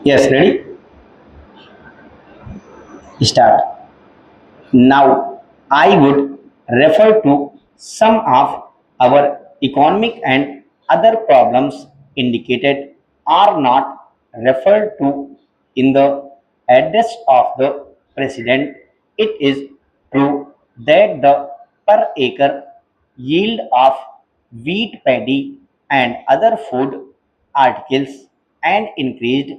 Yes, ready? Start. Now, I would refer to some of our economic and other problems indicated are not referred to in the address of the president. It is true that the per acre yield of wheat, paddy, and other food articles and increased.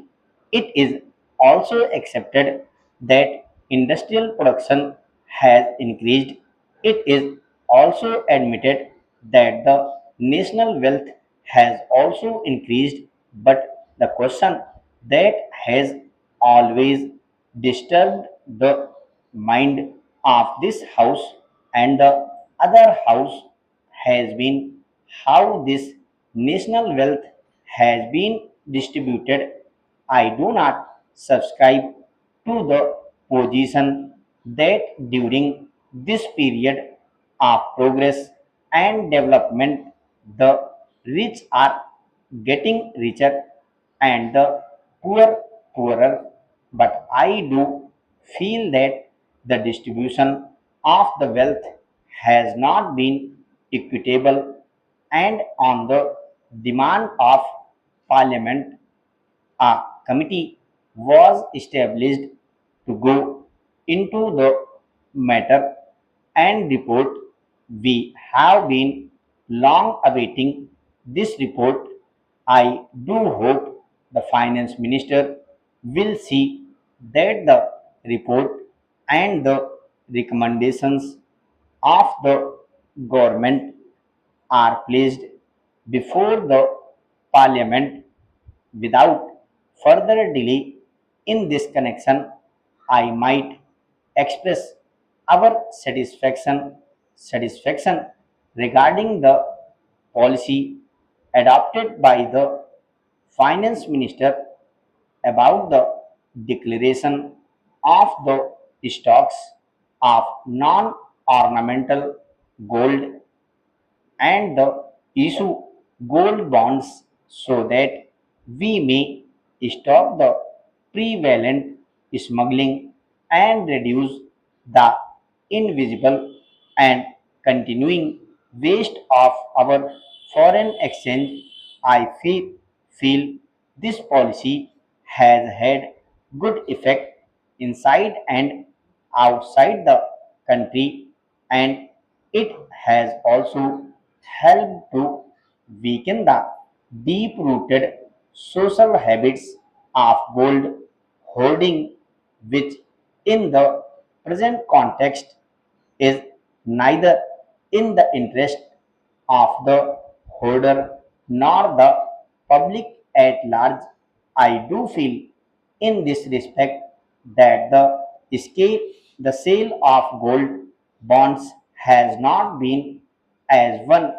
It is also accepted that industrial production has increased. It is also admitted that the national wealth has also increased, but the question that has always disturbed the mind of this house and the other house has been how this national wealth has been distributed. I do not subscribe to the position that during this period of progress and development, the rich are getting richer and the poor poorer. But I do feel that the distribution of the wealth has not been equitable, and on the demand of Parliament, a committee was established to go into the matter and report. We have been long awaiting this report. I do hope the finance minister will see that the report and the recommendations of the government are placed before the parliament without further delay. In this connection, I might express our satisfaction regarding the policy adopted by the finance minister about the declaration of the stocks of non-ornamental gold and the issue gold bonds so that we may stop the prevalent smuggling and reduce the invisible and continuing waste of our foreign exchange. I feel this policy has had good effect inside and outside the country, and it has also helped to weaken the deep rooted social habits of gold hoarding, which in the present context is neither in the interest of the holder nor the public at large. I do feel in this respect that the sale of gold bonds has not been as one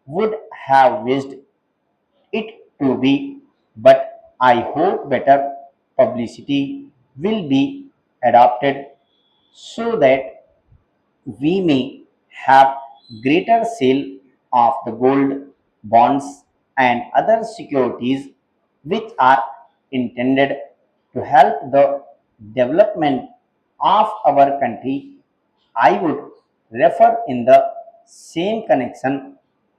would have wished it to be, but I hope better publicity will be adopted so that we may have greater sale of the gold bonds and other securities which are intended to help the development of our country. I would refer in the same connection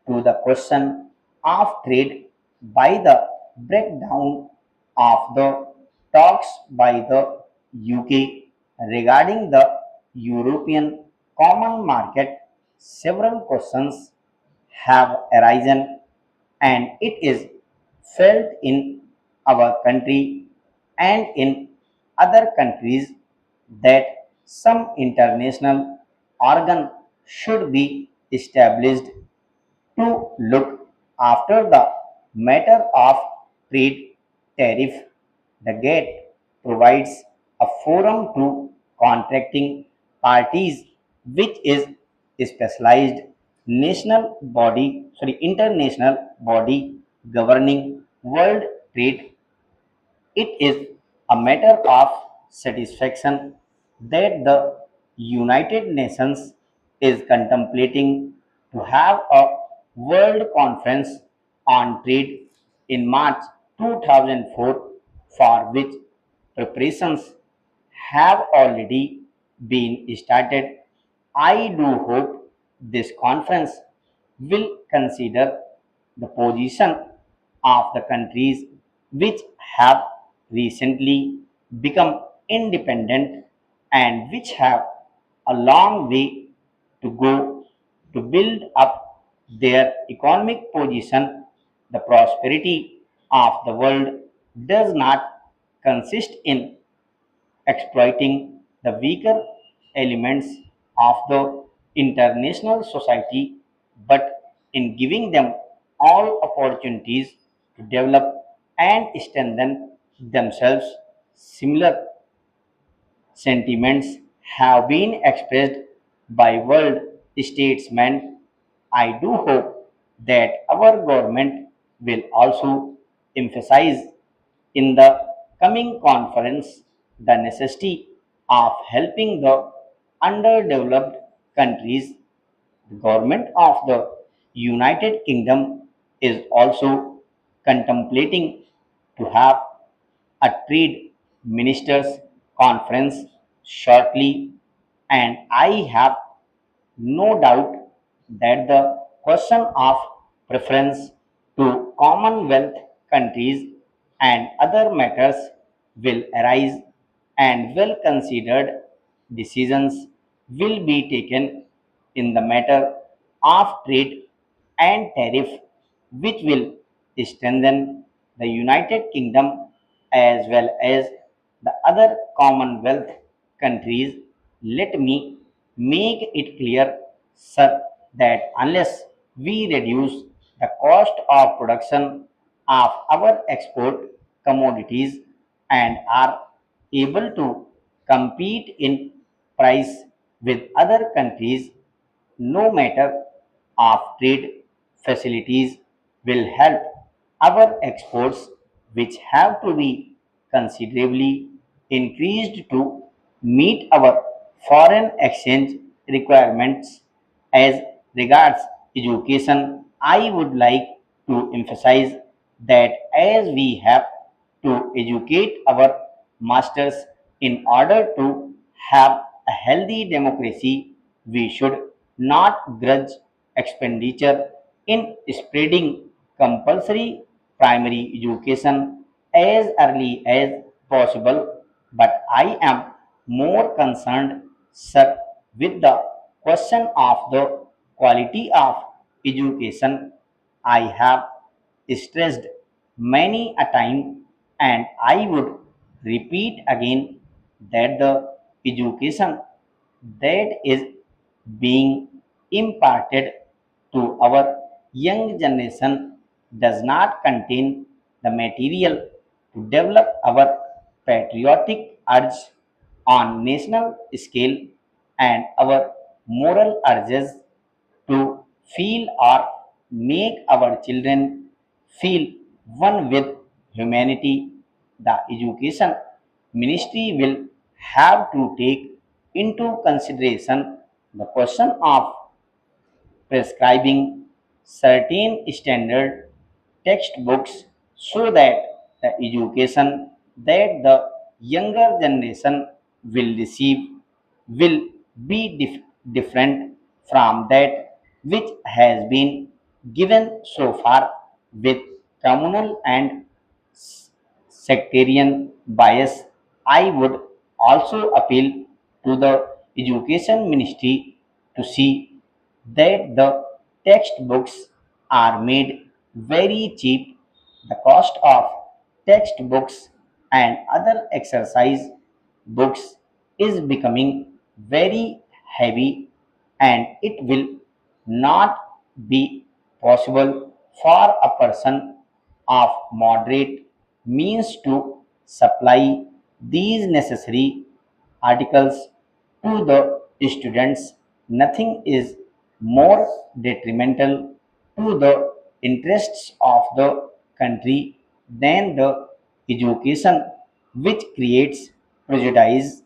to the question of trade by the breakdown of the talks by the UK regarding the European Common Market. Several questions have arisen, and it is felt in our country and in other countries that some international organ should be established to look after the matter of trade tariff. The GATT provides a forum to contracting parties, which is a specialized international body governing world trade. It is a matter of satisfaction that the United Nations is contemplating to have a world conference on trade in March 2004. for which preparations have already been started. I do hope this conference will consider the position of the countries which have recently become independent and which have a long way to go to build up their economic position. The prosperity of the world does not consist in exploiting the weaker elements of the international society, but in giving them all opportunities to develop and strengthen themselves. Similar sentiments have been expressed by world statesmen. I do hope that our government will also emphasize in the coming conference the necessity of helping the underdeveloped countries. The government of the United Kingdom is also contemplating to have a trade ministers conference shortly, and I have no doubt that the question of preference to Commonwealth countries and other matters will arise, and well considered decisions will be taken in the matter of trade and tariff, which will strengthen the United Kingdom as well as the other Commonwealth countries. Let me make it clear, sir, that unless we reduce the cost of production of our export commodities and are able to compete in price with other countries, no matter of trade facilities will help our exports, which have to be considerably increased to meet our foreign exchange requirements. As regards education, I would like to emphasize that as we have to educate our masters in order to have a healthy democracy, we should not grudge expenditure in spreading compulsory primary education as early as possible. But I am more concerned, sir, with the question of the quality of education. I have stressed many a time, and I would repeat again that the education that is being imparted to our young generation does not contain the material to develop our patriotic urge on national scale and our moral urges to feel or make our children feel one with humanity. The education ministry will have to take into consideration the question of prescribing certain standard textbooks so that the education that the younger generation will receive will be different from that which has been given so far with communal and sectarian bias. I would also appeal to the education ministry to see that the textbooks are made very cheap. The cost of textbooks and other exercise books is becoming very heavy, and it will not be possible for a person of moderate means to supply these necessary articles to the students. Nothing is more detrimental to the interests of the country than the education which creates prejudice